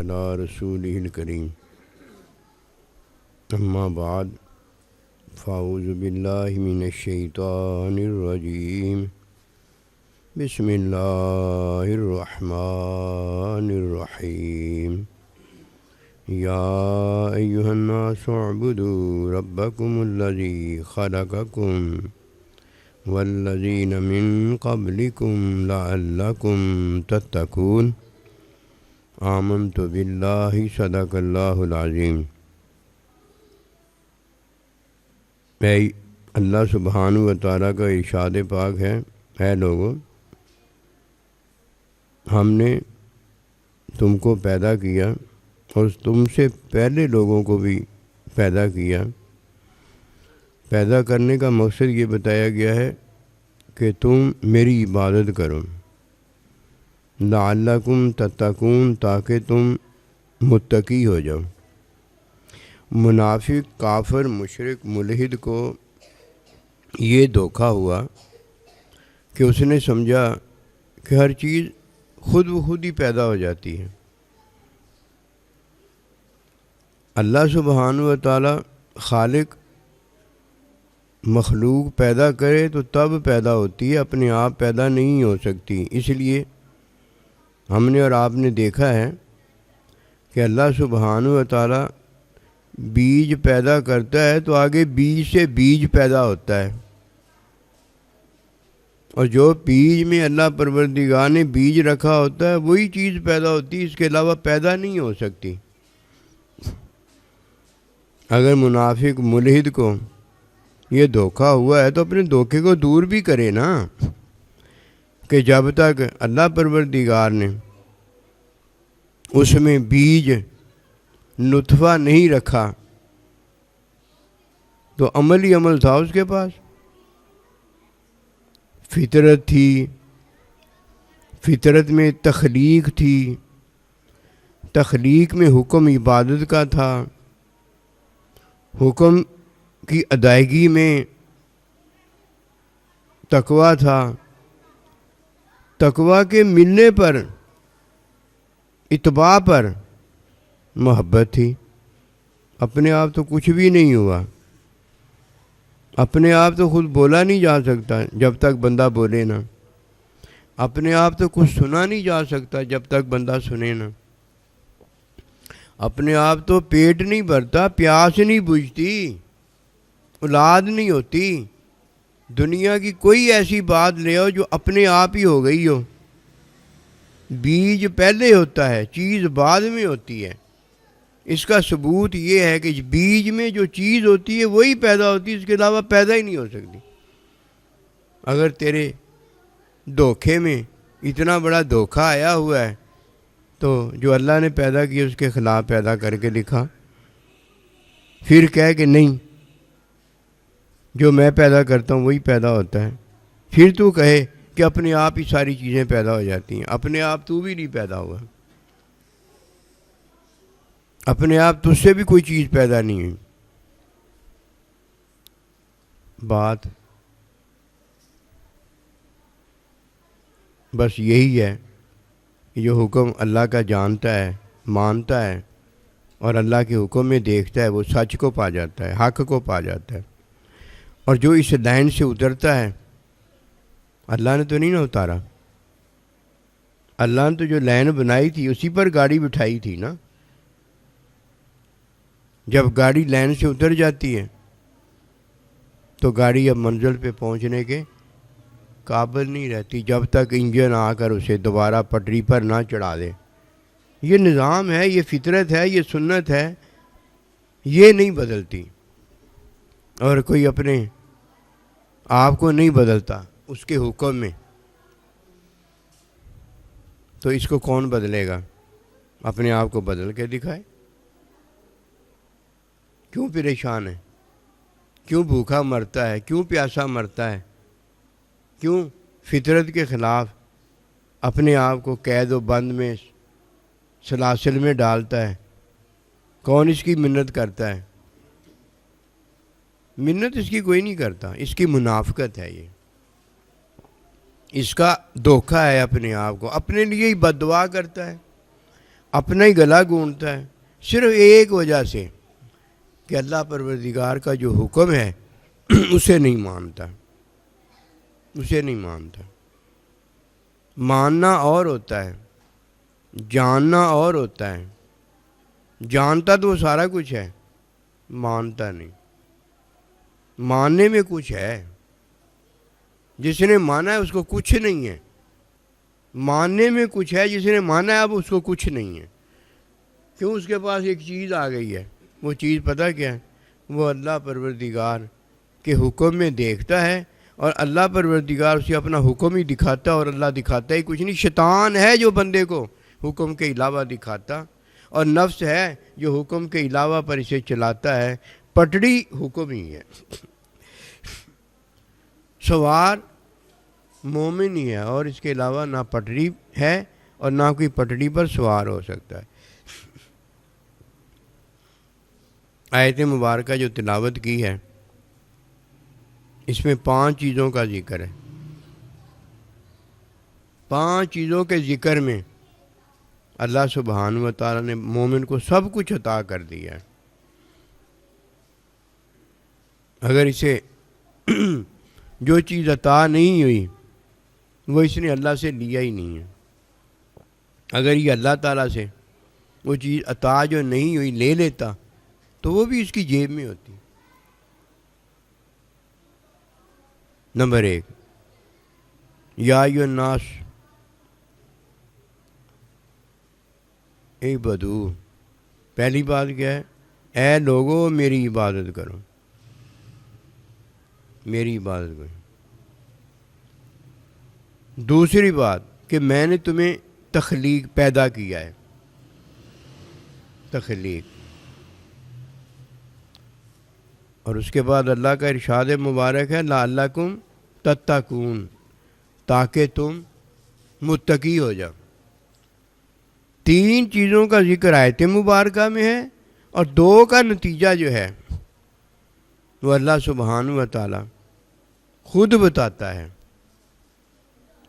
علی رسولہ الکریم اما بعد فاعوذ باللہ من الشیطان الرجیم بسم اللہ الرحمن الرحیم یا ایہا الناس اعبدوا ربکم الذی خلقکم والذین من قبلکم لعلکم تتقون آمنت باللہ صدق اللہ العظیم۔ اے اللہ سبحانہ و تعالیٰ کا ارشاد پاک ہے، اے لوگو ہم نے تم کو پیدا کیا اور تم سے پہلے لوگوں کو بھی پیدا کیا۔ پیدا کرنے کا مقصد یہ بتایا گیا ہے کہ تم میری عبادت کرو، لعلکم تتقون، تاکہ تم متقی ہو جاؤ۔ منافق، کافر، مشرک، ملحد کو یہ دھوکہ ہوا کہ اس نے سمجھا کہ ہر چیز خود بخود ہی پیدا ہو جاتی ہے۔ اللہ سبحانہ و تعالی خالق مخلوق پیدا کرے تو تب پیدا ہوتی ہے، اپنے آپ پیدا نہیں ہو سکتی۔ اس لیے ہم نے اور آپ نے دیکھا ہے کہ اللہ سبحانہ و تعالی بیج پیدا کرتا ہے تو آگے بیج سے بیج پیدا ہوتا ہے، اور جو بیج میں اللہ پروردگار نے بیج رکھا ہوتا ہے وہی چیز پیدا ہوتی ہے، اس کے علاوہ پیدا نہیں ہو سکتی۔ اگر منافق ملحد کو یہ دھوکہ ہوا ہے تو اپنے دھوکے کو دور بھی کرے نا، کہ جب تک اللہ پروردگار نے اس میں بیج نطفہ نہیں رکھا تو عمل ہی عمل تھا اس کے پاس، فطرت تھی، فطرت میں تخلیق تھی، تخلیق میں حکم عبادت کا تھا، حکم کی ادائیگی میں تقویٰ تھا، تقویٰ کے ملنے پر، اتباع پر محبت تھی۔ اپنے آپ تو کچھ بھی نہیں ہوا، اپنے آپ تو خود بولا نہیں جا سکتا جب تک بندہ بولے نا، اپنے آپ تو کچھ سنا نہیں جا سکتا جب تک بندہ سنے نا، اپنے آپ تو پیٹ نہیں بھرتا، پیاس نہیں بجھتی، اولاد نہیں ہوتی۔ دنیا کی کوئی ایسی بات لے آؤ جو اپنے آپ ہی ہو گئی ہو۔ بیج پہلے ہوتا ہے، چیز بعد میں ہوتی ہے۔ اس کا ثبوت یہ ہے کہ بیج میں جو چیز ہوتی ہے وہی پیدا ہوتی ہے، اس کے علاوہ پیدا ہی نہیں ہو سکتی۔ اگر تیرے دھوکے میں اتنا بڑا دھوکہ آیا ہوا ہے تو جو اللہ نے پیدا کیا اس کے خلاف پیدا کر کے لکھا، پھر کہے کہ نہیں جو میں پیدا کرتا ہوں وہی پیدا ہوتا ہے، پھر تو کہے کہ اپنے آپ ہی ساری چیزیں پیدا ہو جاتی ہیں۔ اپنے آپ تو بھی نہیں پیدا ہوا، اپنے آپ تجھ سے بھی کوئی چیز پیدا نہیں ہوئی۔ بات بس یہی ہے کہ جو حکم اللہ کا جانتا ہے، مانتا ہے اور اللہ کے حکم میں دیکھتا ہے وہ سچ کو پا جاتا ہے، حق کو پا جاتا ہے۔ اور جو اس لائن سے اترتا ہے، اللہ نے تو نہیں نہ اتارا، اللہ نے تو جو لائن بنائی تھی اسی پر گاڑی بٹھائی تھی نا۔ جب گاڑی لائن سے اتر جاتی ہے تو گاڑی اب منزل پہ پہنچنے کے قابل نہیں رہتی جب تک انجن آ کر اسے دوبارہ پٹری پر نہ چڑھا دے۔ یہ نظام ہے، یہ فطرت ہے، یہ سنت ہے، یہ نہیں بدلتی، اور کوئی اپنے آپ کو نہیں بدلتا اس کے حکم میں، تو اس کو کون بدلے گا؟ اپنے آپ کو بدل کے دکھائے۔ کیوں پریشان ہے؟ کیوں بھوکا مرتا ہے؟ کیوں پیاسا مرتا ہے؟ کیوں فطرت کے خلاف اپنے آپ کو قید و بند میں سلاسل میں ڈالتا ہے؟ کون اس کی منت کرتا ہے؟ منت اس کی کوئی نہیں کرتا، اس کی منافقت ہے، یہ اس کا دھوکہ ہے، اپنے آپ کو اپنے لیے ہی بد دعا کرتا ہے، اپنا ہی گلا گونڈتا ہے، صرف ایک وجہ سے کہ اللہ پروردگار کا جو حکم ہے اسے نہیں مانتا، اسے نہیں مانتا۔ ماننا اور ہوتا ہے، جاننا اور ہوتا ہے۔ جانتا تو وہ سارا کچھ ہے، مانتا نہیں۔ ماننے میں کچھ ہے، جس نے مانا ہے اس کو کچھ نہیں ہے۔ ماننے میں کچھ ہے، جس نے مانا ہے اب اس کو کچھ نہیں ہے۔ کیوں؟ اس کے پاس ایک چیز آ گئی ہے۔ وہ چیز پتہ کیا ہے؟ وہ اللہ پروردگار کے حکم میں دیکھتا ہے، اور اللہ پروردگار اسے اپنا حکم ہی دکھاتا ہے، اور اللہ دکھاتا ہی کچھ نہیں۔ شیطان ہے جو بندے کو حکم کے علاوہ دکھاتا، اور نفس ہے جو حکم کے علاوہ پر اسے چلاتا ہے۔ پٹڑی حکم ہی ہے۔ سوار مومن ہی ہے، اور اس کے علاوہ نہ پٹڑی ہے اور نہ کوئی پٹڑی پر سوار ہو سکتا ہے۔ آیت مبارکہ جو تلاوت کی ہے، اس میں 5 چیزوں کا ذکر ہے۔ 5 چیزوں کے ذکر میں اللہ سبحانہ و تعالیٰ نے مومن کو سب کچھ عطا کر دیا ہے۔ اگر اسے جو چیز عطا نہیں ہوئی وہ اس نے اللہ سے لیا ہی نہیں ہے۔ اگر یہ اللہ تعالیٰ سے وہ چیز عطا جو نہیں ہوئی لے لیتا تو وہ بھی اس کی جیب میں ہوتی۔ نمبر 1، یا ایھا الناس اعبدوا۔ پہلی بات کیا ہے؟ اے لوگو میری عبادت کرو، میری عبادت کرو۔ دوسری بات کہ میں نے تمہیں تخلیق پیدا کیا ہے، تخلیق۔ اور اس کے بعد اللہ کا ارشاد مبارک ہے لعلکم تتقون، تاکہ تم متقی ہو جاؤ۔ 3 چیزوں کا ذکر آیت مبارکہ میں ہے، اور 2 کا نتیجہ جو ہے وہ اللہ سبحانہ و تعالی خود بتاتا ہے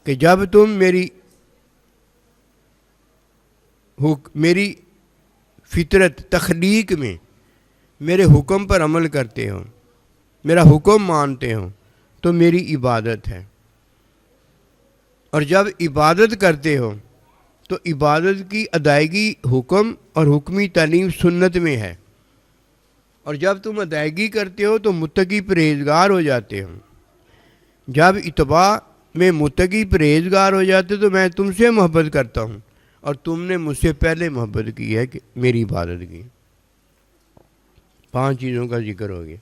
کہ جب تم میری فطرت تخلیق میں میرے حکم پر عمل کرتے ہو، میرا حکم مانتے ہو، تو میری عبادت ہے۔ اور جب عبادت کرتے ہو تو عبادت کی ادائیگی حکم اور حکمی تعلیم سنت میں ہے، اور جب تم ادائیگی کرتے ہو تو متقی پرہیزگار ہو جاتے ہو۔ جب اتباع میں متقی پرہیزگار ہو جاتے تو میں تم سے محبت کرتا ہوں، اور تم نے مجھ سے پہلے محبت کی ہے کہ میری عبادت کی۔ 5 چیزوں کا ذکر ہو گیا۔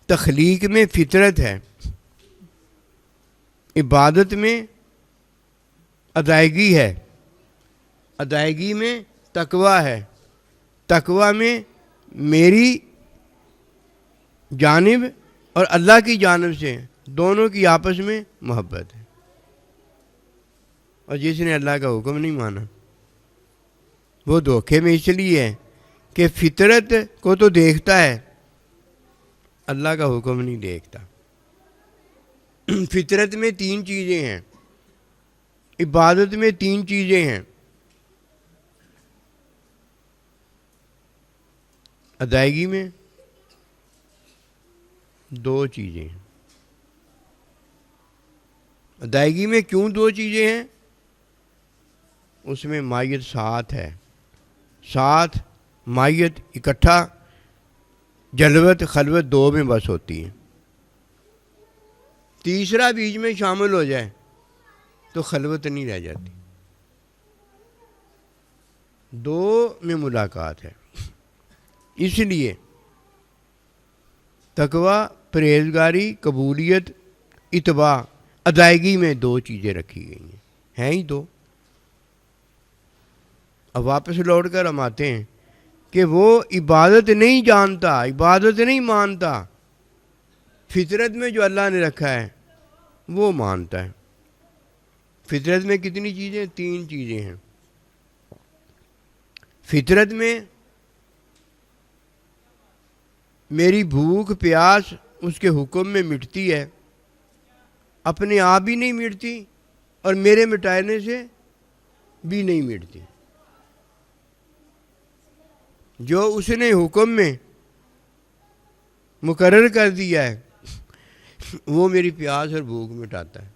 تخلیق میں فطرت ہے، عبادت میں ادائیگی ہے، ادائیگی میں تقویٰ ہے، تقویٰ میں میری جانب اور اللہ کی جانب سے دونوں کی آپس میں محبت ہے۔ اور جس نے اللہ کا حکم نہیں مانا وہ دھوکے میں اس لیے ہے کہ فطرت کو تو دیکھتا ہے، اللہ کا حکم نہیں دیکھتا۔ فطرت میں 3 چیزیں ہیں، عبادت میں 3 چیزیں ہیں، ادائیگی میں 2 چیزیں ہیں۔ ادائیگی میں کیوں 2 چیزیں ہیں؟ اس میں مائیت ساتھ ہے، ساتھ مائیت اکٹھا، جلوت خلوت 2 میں بس ہوتی ہے۔ تیسرا بیچ میں شامل ہو جائے تو خلوت نہیں رہ جاتی، 2 میں ملاقات ہے۔ اس لیے تقویٰ، پرہیزگاری، قبولیت، اتباع، ادائیگی میں 2 چیزیں رکھی گئی ہیں ہی 2۔ اب واپس لوٹ کر ہم آتے ہیں کہ وہ عبادت نہیں جانتا، عبادت نہیں مانتا، فطرت میں جو اللہ نے رکھا ہے وہ مانتا ہے۔ فطرت میں کتنی چیزیں؟ 3 چیزیں ہیں۔ فطرت میں میری بھوک پیاس اس کے حکم میں مٹتی ہے، اپنے آپ ہی نہیں مٹتی، اور میرے مٹانے سے بھی نہیں مٹتی. جو اس نے حکم میں مقرر کر دیا ہے وہ میری پیاس اور بھوک مٹاتا ہے.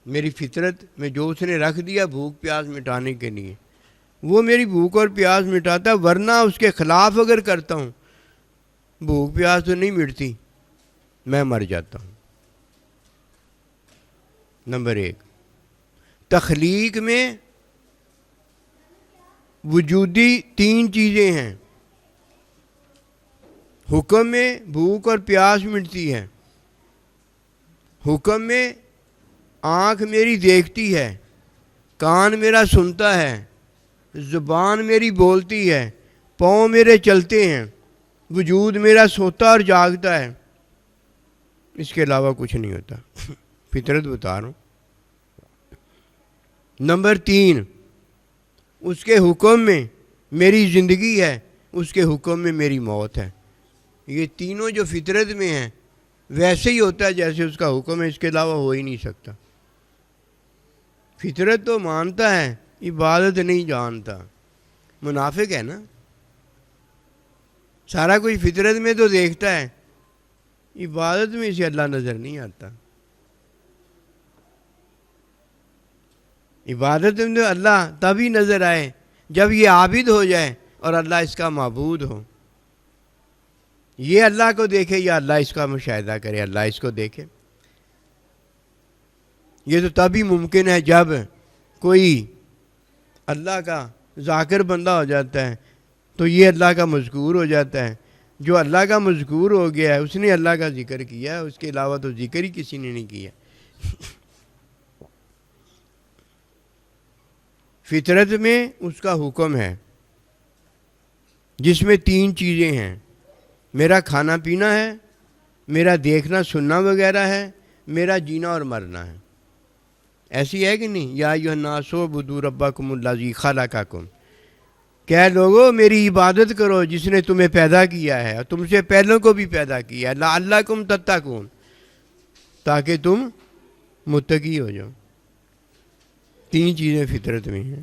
میری فطرت میں جو اس نے رکھ دیا بھوک پیاس مٹانے کے لیے وہ میری بھوک اور پیاس مٹاتا ہے. ورنہ اس کے خلاف اگر کرتا ہوں بھوک پیاس تو نہیں مٹتی, میں مر جاتا ہوں. نمبر 1, تخلیق میں وجودی 3 چیزیں ہیں. حکم میں بھوک اور پیاس مٹتی ہے. حکم میں آنکھ میری دیکھتی ہے, کان میرا سنتا ہے, زبان میری بولتی ہے, پاؤں میرے چلتے ہیں, وجود میرا سوتا اور جاگتا ہے. اس کے علاوہ کچھ نہیں ہوتا. فطرت بتا رہا ہوں. نمبر 3, اس کے حکم میں میری زندگی ہے, اس کے حکم میں میری موت ہے. یہ تینوں جو فطرت میں ہیں ویسے ہی ہوتا ہے جیسے اس کا حکم ہے, اس کے علاوہ ہو ہی نہیں سکتا. فطرت تو مانتا ہے, عبادت نہیں جانتا. منافق ہے نا, سارا کچھ فطرت میں تو دیکھتا ہے, عبادت میں اسے اللہ نظر نہیں آتا. عبادت میں تو اللہ تبھی نظر آئے جب یہ عابد ہو جائے اور اللہ اس کا معبود ہو. یہ اللہ کو دیکھے یا اللہ اس کا مشاہدہ کرے, اللہ اس کو دیکھے. یہ تو تبھی ممکن ہے جب کوئی اللہ کا ذاکر بندہ ہو جاتا ہے تو یہ اللہ کا مذکور ہو جاتا ہے. جو اللہ کا مذکور ہو گیا ہے اس نے اللہ کا ذکر کیا ہے, اس کے علاوہ تو ذکر ہی کسی نے نہیں کیا. فطرت میں اس کا حکم ہے جس میں 3 چیزیں ہیں. میرا کھانا پینا ہے, میرا دیکھنا سننا وغیرہ ہے, میرا جینا اور مرنا ہے. ایسی ہے کہ نہیں؟ یا ایھا الناس اعبدوا ربکم الذی خلقکم, کہ لوگو میری عبادت کرو جس نے تمہیں پیدا کیا ہے اور تم سے پہلوں کو بھی پیدا کیا ہے, لعلکم تتقون, تاکہ تم متقی ہو جاؤ. 3 چیزیں فطرت میں ہیں.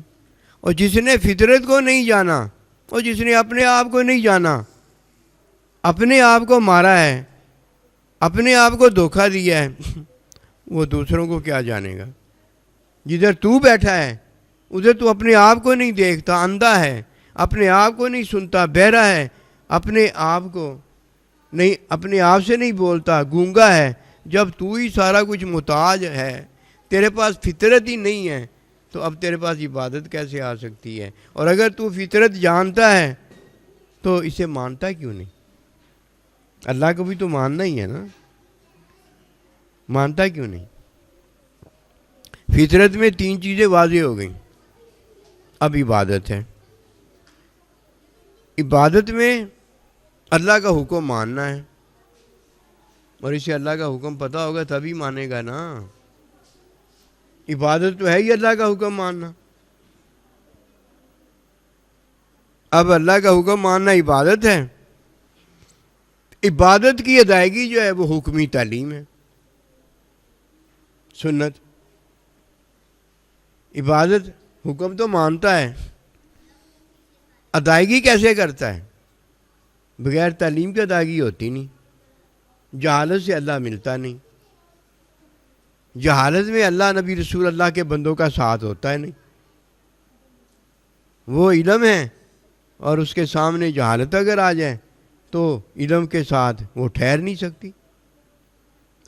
اور جس نے فطرت کو نہیں جانا اور جس نے اپنے آپ کو نہیں جانا, اپنے آپ کو مارا ہے, اپنے آپ کو دھوکہ دیا ہے, وہ دوسروں کو کیا جانے گا. جدھر تو بیٹھا ہے ادھر تو اپنے آپ کو نہیں دیکھتا, اندھا ہے, اپنے آپ کو نہیں سنتا, بہرا ہے, اپنے آپ کو نہیں, اپنے آپ سے نہیں بولتا, گونگا ہے. جب تو ہی سارا کچھ محتاج ہے, تیرے پاس فطرت ہی نہیں ہے, تو اب تیرے پاس عبادت کیسے آ سکتی ہے؟ اور اگر تو فطرت جانتا ہے تو اسے مانتا کیوں نہیں؟ اللہ کو بھی تو ماننا ہی ہے نا, مانتا کیوں نہیں؟ فطرت میں 3 چیزیں واضح ہو گئیں. اب عبادت ہے. عبادت میں اللہ کا حکم ماننا ہے, اور اسے اللہ کا حکم پتہ ہوگا تبھی مانے گا نا. عبادت تو ہے ہی اللہ کا حکم ماننا. اب اللہ کا حکم ماننا عبادت ہے. عبادت کی ادائیگی جو ہے وہ حکمی تعلیم ہے, سنت. عبادت حکم تو مانتا ہے, ادائیگی کیسے کرتا ہے؟ بغیر تعلیم کی ادائیگی ہوتی نہیں. جہالت سے اللہ ملتا نہیں. جہالت میں اللہ نبی رسول اللہ کے بندوں کا ساتھ ہوتا ہے نہیں. وہ علم ہے اور اس کے سامنے جہالت اگر آ جائے تو علم کے ساتھ وہ ٹھہر نہیں سکتی.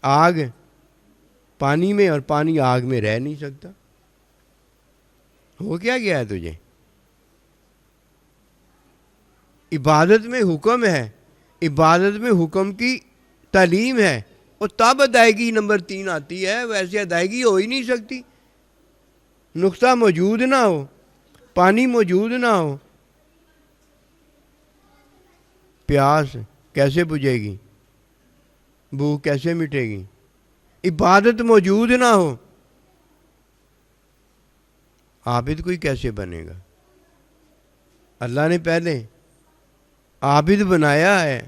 آگ پانی میں اور پانی آگ میں رہ نہیں سکتا. ہو کیا گیا ہے تجھے؟ عبادت میں حکم ہے, عبادت میں حکم کی تعلیم ہے, اور تب ادائیگی نمبر 3 آتی ہے. ویسے ادائیگی ہو ہی نہیں سکتی. نقطہ موجود نہ ہو, پانی موجود نہ ہو, پیاس کیسے بجھے گی, بھوک کیسے مٹے گی؟ عبادت موجود نہ ہو, عابد کوئی کیسے بنے گا؟ اللہ نے پہلے عابد بنایا ہے,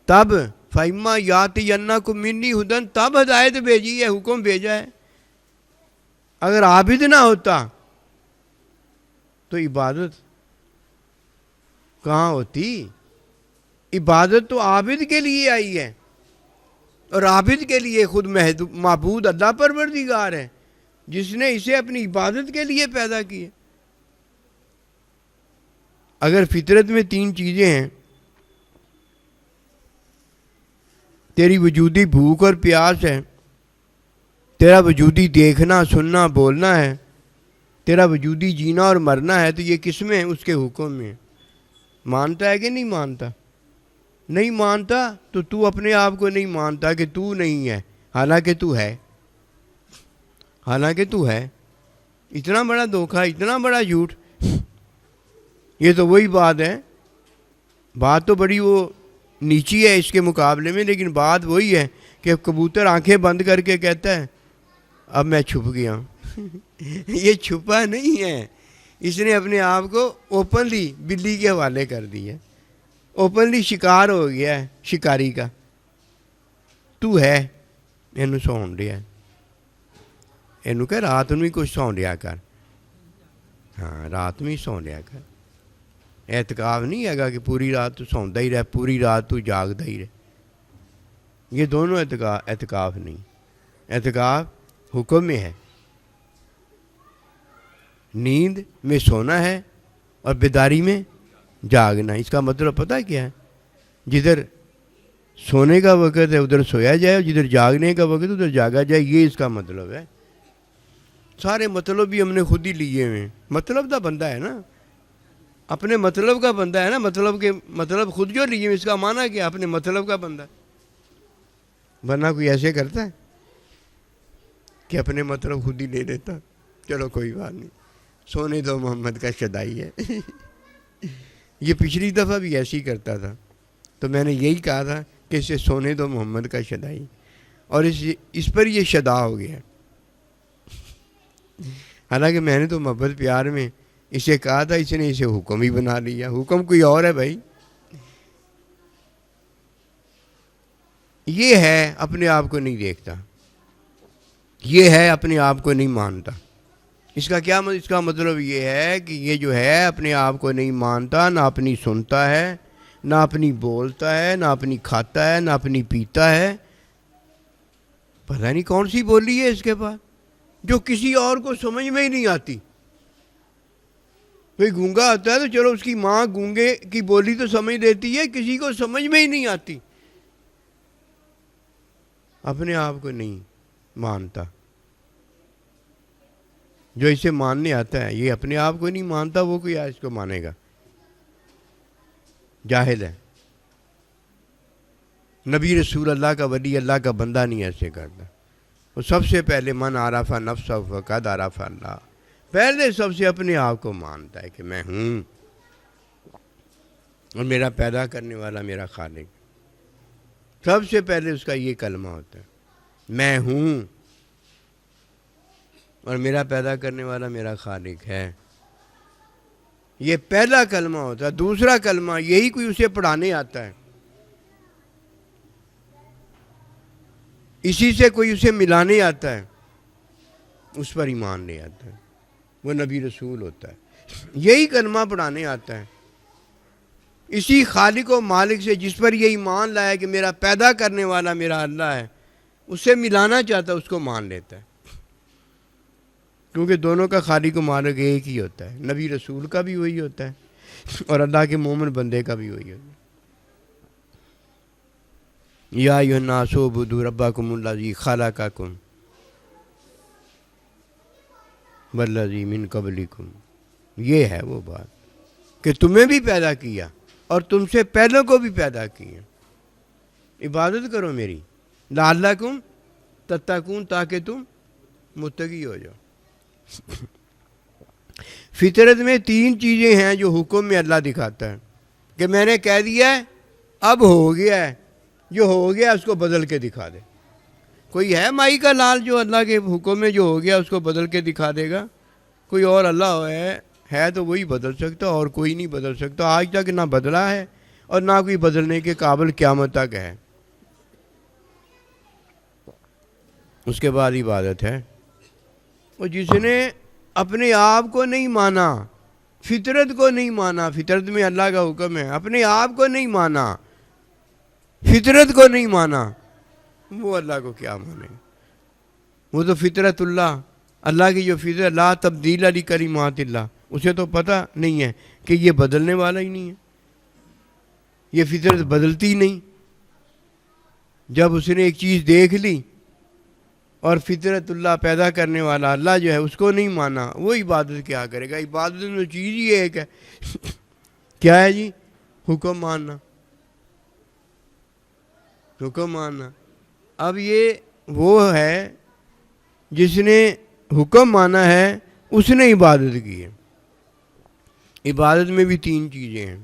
تب فَإِمَّا يَأْتِيَنَّكُم مِّنِّي هُدًى, تب ہدایت بھیجی ہے, حکم بھیجا ہے. اگر عابد نہ ہوتا تو عبادت کہاں ہوتی؟ عبادت تو عابد کے لیے آئی ہے، اور عابد کے لیے خود معبود اللہ پروردگار ہے، جس نے اسے اپنی عبادت کے لیے پیدا کیے۔ اگر فطرت میں 3 چیزیں ہیں، تیری وجودی بھوک اور پیاس ہے، تیرا وجودی دیکھنا سننا بولنا ہے، تیرا وجودی جینا اور مرنا ہے، تو یہ کس میں ہے؟ اس کے حکم میں۔ مانتا ہے کہ نہیں مانتا؟ نہیں مانتا تو اپنے آپ کو نہیں مانتا کہ تو نہیں ہے، حالانکہ تو ہے، حالانکہ تو ہے۔ اتنا بڑا دھوکہ، اتنا بڑا جھوٹ۔ یہ تو وہی بات ہے، بات تو بڑی وہ نیچی ہے اس کے مقابلے میں، لیکن بات وہی ہے کہ کبوتر آنکھیں بند کر کے کہتا ہے اب میں چھپ گیا ہوں۔ یہ چھپا نہیں ہے، اس نے اپنے آپ کو اوپنلی بلی کے حوالے کر دیا ہے، اوپنلی شکار ہو گیا ہے شکاری کا۔ تو ہے، اینو سون لیا، اینو کہ رات میں کچھ سون لیا کر، ہاں رات میں سون لیا کر۔ اعتکاف نہیں ہے کہ پوری رات تو سوندا ہی رہے، پوری رات تو جاگتا ہی رہے، یہ دونوں اعتکاف نہیں۔ اعتکاف حکم میں ہے، نیند میں سونا ہے اور بیداری میں جاگنا۔ اس کا مطلب پتہ کیا ہے؟ جدھر سونے کا وقت ہے ادھر سویا جائے، اور جدھر جاگنے کا وقت ہے ادھر جاگا جائے، یہ اس کا مطلب ہے۔ سارے مطلب بھی ہم نے خود ہی لیے ہوئے، مطلب دا بندہ ہے نا، اپنے مطلب کا بندہ ہے نا، مطلب خود جو لیے، اس کا معنی کیا؟ اپنے مطلب کا بندہ، ورنہ کوئی ایسے کرتا ہے کہ اپنے مطلب خود ہی لے لیتا۔ چلو کوئی بات نہیں، سونے دو محمد کا شدائی ہے۔ یہ پچھلی دفعہ بھی ایسے ہی کرتا تھا، تو میں نے یہی کہا تھا کہ اسے سونے دو محمد کا شدائی، اور اس پر یہ شدا ہو گیا۔ حالانکہ میں نے تو محبت پیار میں اسے کہا تھا، اس نے اسے حکم ہی بنا لیا۔ حکم کوئی اور ہے بھائی، یہ ہے اپنے آپ کو نہیں دیکھتا، یہ ہے اپنے آپ کو نہیں مانتا۔ اس کا مطلب یہ ہے کہ یہ جو ہے اپنے آپ کو نہیں مانتا، نہ اپنی سنتا ہے، نہ اپنی بولتا ہے، نہ اپنی کھاتا ہے، نہ اپنی پیتا ہے۔ پتہ نہیں کون سی بولی ہے اس کے پاس جو کسی اور کو سمجھ میں ہی نہیں آتی۔ کوئی گونگا ہوتا ہے تو چلو اس کی ماں گونگے کی بولی تو سمجھ دیتی ہے، کسی کو سمجھ میں ہی نہیں آتی۔ اپنے آپ کو نہیں مانتا، جو اسے ماننے آتا ہے یہ اپنے آپ کو نہیں مانتا، وہ کوئی اس کو مانے گا؟ جاہل ہے۔ نبی رسول اللہ کا ولی اللہ کا بندہ نہیں ایسے کرتا۔ وہ سب سے پہلے من عرف نفسہ فقد عرف اللہ، پہلے سب سے اپنے آپ کو مانتا ہے کہ میں ہوں، اور میرا پیدا کرنے والا میرا خالق۔ سب سے پہلے اس کا یہ کلمہ ہوتا ہے، میں ہوں اور میرا پیدا کرنے والا میرا خالق ہے۔ یہ پہلا کلمہ ہوتا ہے۔ دوسرا کلمہ یہی کوئی اسے پڑھانے آتا ہے، اسی سے کوئی اسے ملانے آتا ہے، اس پر ایمان لے آتا ہے، وہ نبی رسول ہوتا ہے۔ یہی کلمہ پڑھانے آتا ہے، اسی خالق و مالک سے جس پر یہ ایمان لایا کہ میرا پیدا کرنے والا میرا اللہ ہے، اس سے ملانا چاہتا ہے، اس کو مان لیتا ہے، کیونکہ دونوں کا خالق و مالک ایک ہی ہوتا ہے۔ نبی رسول کا بھی وہی ہوتا ہے اور اللہ کے مومن بندے کا بھی وہی ہوتا ہے۔ یا ایھا الناس اعبدوا ربکم الذی خلقکم والذی من قبلکم، یہ ہے وہ بات کہ تمہیں بھی پیدا کیا اور تم سے پہلوں کو بھی پیدا کیا۔ عبادت کرو میری، لعلکم تتقون، تاکہ تم متقی ہو جاؤ۔ فطرت میں 3 چیزیں ہیں جو حکم میں اللہ دکھاتا ہے کہ میں نے کہہ دیا ہے، اب ہو گیا ہے، جو ہو گیا اس کو بدل کے دکھا دے۔ کوئی ہے مائی کا لال جو اللہ کے حکم میں جو ہو گیا اس کو بدل کے دکھا دے گا؟ کوئی اور اللہ ہے تو وہی بدل سکتا، اور کوئی نہیں بدل سکتا۔ آج تک نہ بدلا ہے اور نہ کوئی بدلنے کے قابل قیامت تک ہے۔ اس کے بعد عبادت ہے، اور جس نے اپنے آپ کو نہیں مانا، فطرت کو نہیں مانا، فطرت میں اللہ کا حکم ہے، اپنے آپ کو نہیں مانا، فطرت کو نہیں مانا، وہ اللہ کو کیا مانے؟ وہ تو فطرت اللہ کی جو فطرت، لا تبدیل لکلمات اللہ، اسے تو پتہ نہیں ہے کہ یہ بدلنے والا ہی نہیں ہے، یہ فطرت بدلتی نہیں۔ جب اس نے ایک چیز دیکھ لی اور فطرت اللہ پیدا کرنے والا اللہ جو ہے اس کو نہیں مانا، وہ عبادت کیا کرے گا؟ عبادت میں چیز ہی ایک ہے کیا ہے جی؟ حکم ماننا، حکم ماننا۔ اب یہ وہ ہے جس نے حکم مانا ہے، اس نے عبادت کی ہے۔ عبادت میں بھی 3 چیزیں ہیں۔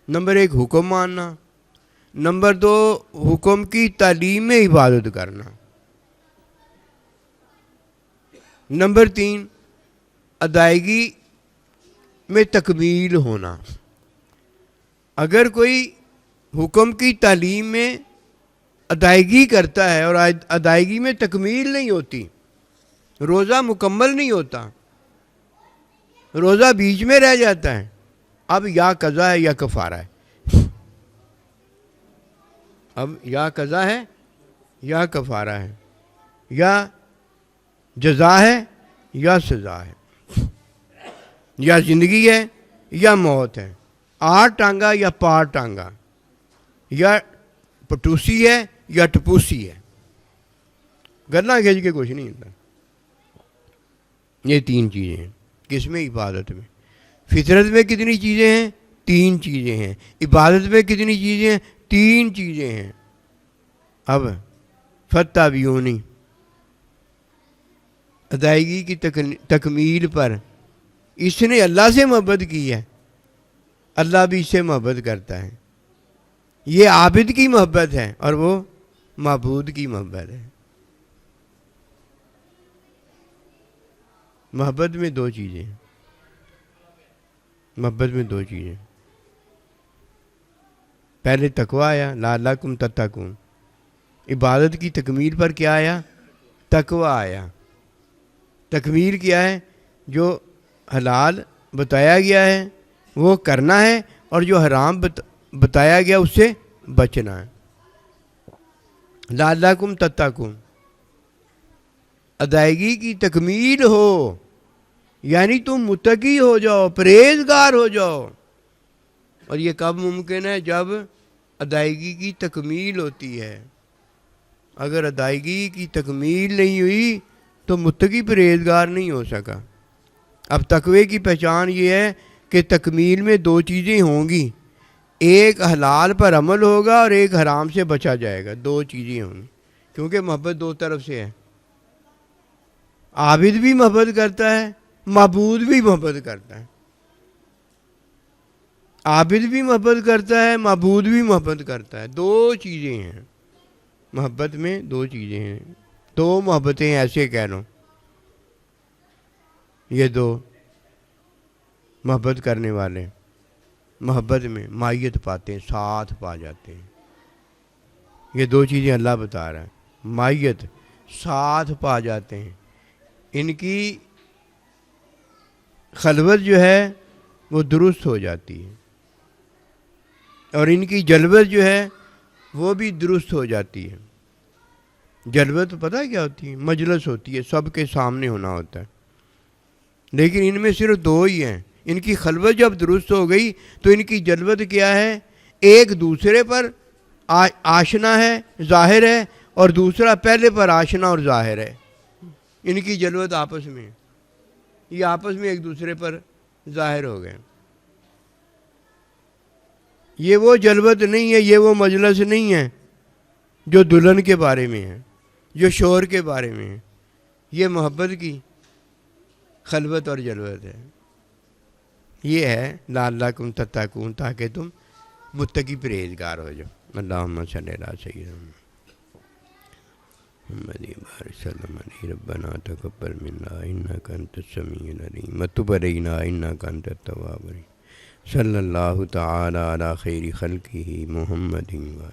نمبر 1 حکم ماننا، نمبر 2 حکم کی تعلیم میں عبادت کرنا، نمبر 3 ادائیگی میں تکمیل ہونا۔ اگر کوئی حکم کی تعلیم میں ادائیگی کرتا ہے اور ادائیگی میں تکمیل نہیں ہوتی، روزہ مکمل نہیں ہوتا، روزہ بیچ میں رہ جاتا ہے، اب یا قضا ہے یا کفارہ ہے، اب یا قضا ہے یا کفارہ ہے، یا جزا ہے یا سزا ہے، یا زندگی ہے یا موت ہے، 8 ٹانگا یا پار ٹانگا، یا پٹوسی ہے یا ٹپوسی ہے، گرنا کھینچ کے کچھ نہیں ہوتا۔ یہ 3 چیزیں ہیں کس میں؟ عبادت میں۔ فطرت میں کتنی چیزیں ہیں؟ 3 چیزیں ہیں۔ عبادت میں کتنی چیزیں ہیں؟ 3 چیزیں ہیں۔ اب فاتبعونی، ادائیگی کی تکمیل پر اس نے اللہ سے محبت کی ہے، اللہ بھی اس سے محبت کرتا ہے۔ یہ عابد کی محبت ہے اور وہ معبود کی محبت ہے۔ محبت میں 2 چیزیں ہیں، محبت میں 2 چیزیں۔ پہلے تقویٰ آیا، لعلکم تتقون۔ عبادت کی تکمیل پر کیا آیا؟ تقویٰ آیا۔ تکمیل کیا ہے؟ جو حلال بتایا گیا ہے وہ کرنا ہے، اور جو حرام بتایا گیا اس سے بچنا ہے۔ لعلکم تتقون، ادائیگی کی تکمیل ہو، یعنی تم متقی ہو جاؤ، پرہیزگار ہو جاؤ۔ اور یہ کب ممکن ہے؟ جب ادائیگی کی تکمیل ہوتی ہے۔ اگر ادائیگی کی تکمیل نہیں ہوئی تو متقی پرہیزگار نہیں ہو سکا۔ اب تقوی کی پہچان یہ ہے کہ تکمیل میں 2 چیزیں ہوں گی، ایک حلال پر عمل ہوگا اور ایک حرام سے بچا جائے گا، 2 چیزیں ہوں گی، کیونکہ محبت 2 طرف سے ہے۔ عابد بھی محبت کرتا ہے، معبود بھی محبت کرتا ہے۔ عابد بھی محبت کرتا ہے، معبود بھی محبت کرتا ہے، 2 چیزیں ہیں محبت میں، 2 چیزیں ہیں، 2 محبتیں ایسے کہہ لو۔ یہ 2 محبت کرنے والے محبت میں مائیت پاتے ہیں، ساتھ پا جاتے ہیں۔ یہ 2 چیزیں اللہ بتا رہا ہے، مائیت، ساتھ پا جاتے ہیں۔ ان کی خلوت جو ہے وہ درست ہو جاتی ہے، اور ان کی جلوت جو ہے وہ بھی درست ہو جاتی ہے۔ جلوت پتہ کیا ہوتی ہے؟ مجلس ہوتی ہے، سب کے سامنے ہونا ہوتا ہے، لیکن ان میں صرف 2 ہی ہیں۔ ان کی خلوت جب درست ہو گئی تو ان کی جلوت کیا ہے؟ ایک دوسرے پر آشنا ہے، ظاہر ہے، اور دوسرا پہلے پر آشنا اور ظاہر ہے۔ ان کی جلوت آپس میں، یہ آپس میں ایک دوسرے پر ظاہر ہو گئے۔ یہ وہ جلوت نہیں ہے، یہ وہ مجلس نہیں ہے جو دلہن کے بارے میں ہے، جو شوہر کے بارے میں ہے۔ یہ محبت کی خلوت اور جلوت ہے۔ یہ ہے لعلکم تتقون، تاکہ تم متقی پرہیزگار ہو جاؤ۔ اللہم صلی علی سیدنا محمد بارک وسلم علیہ۔ ربنا تقبل منا انک انت السمیع العلیم وتب علینا انک انت التواب الرحیم۔ صلی اللہ تعالی علی خیر خلقہ محمد و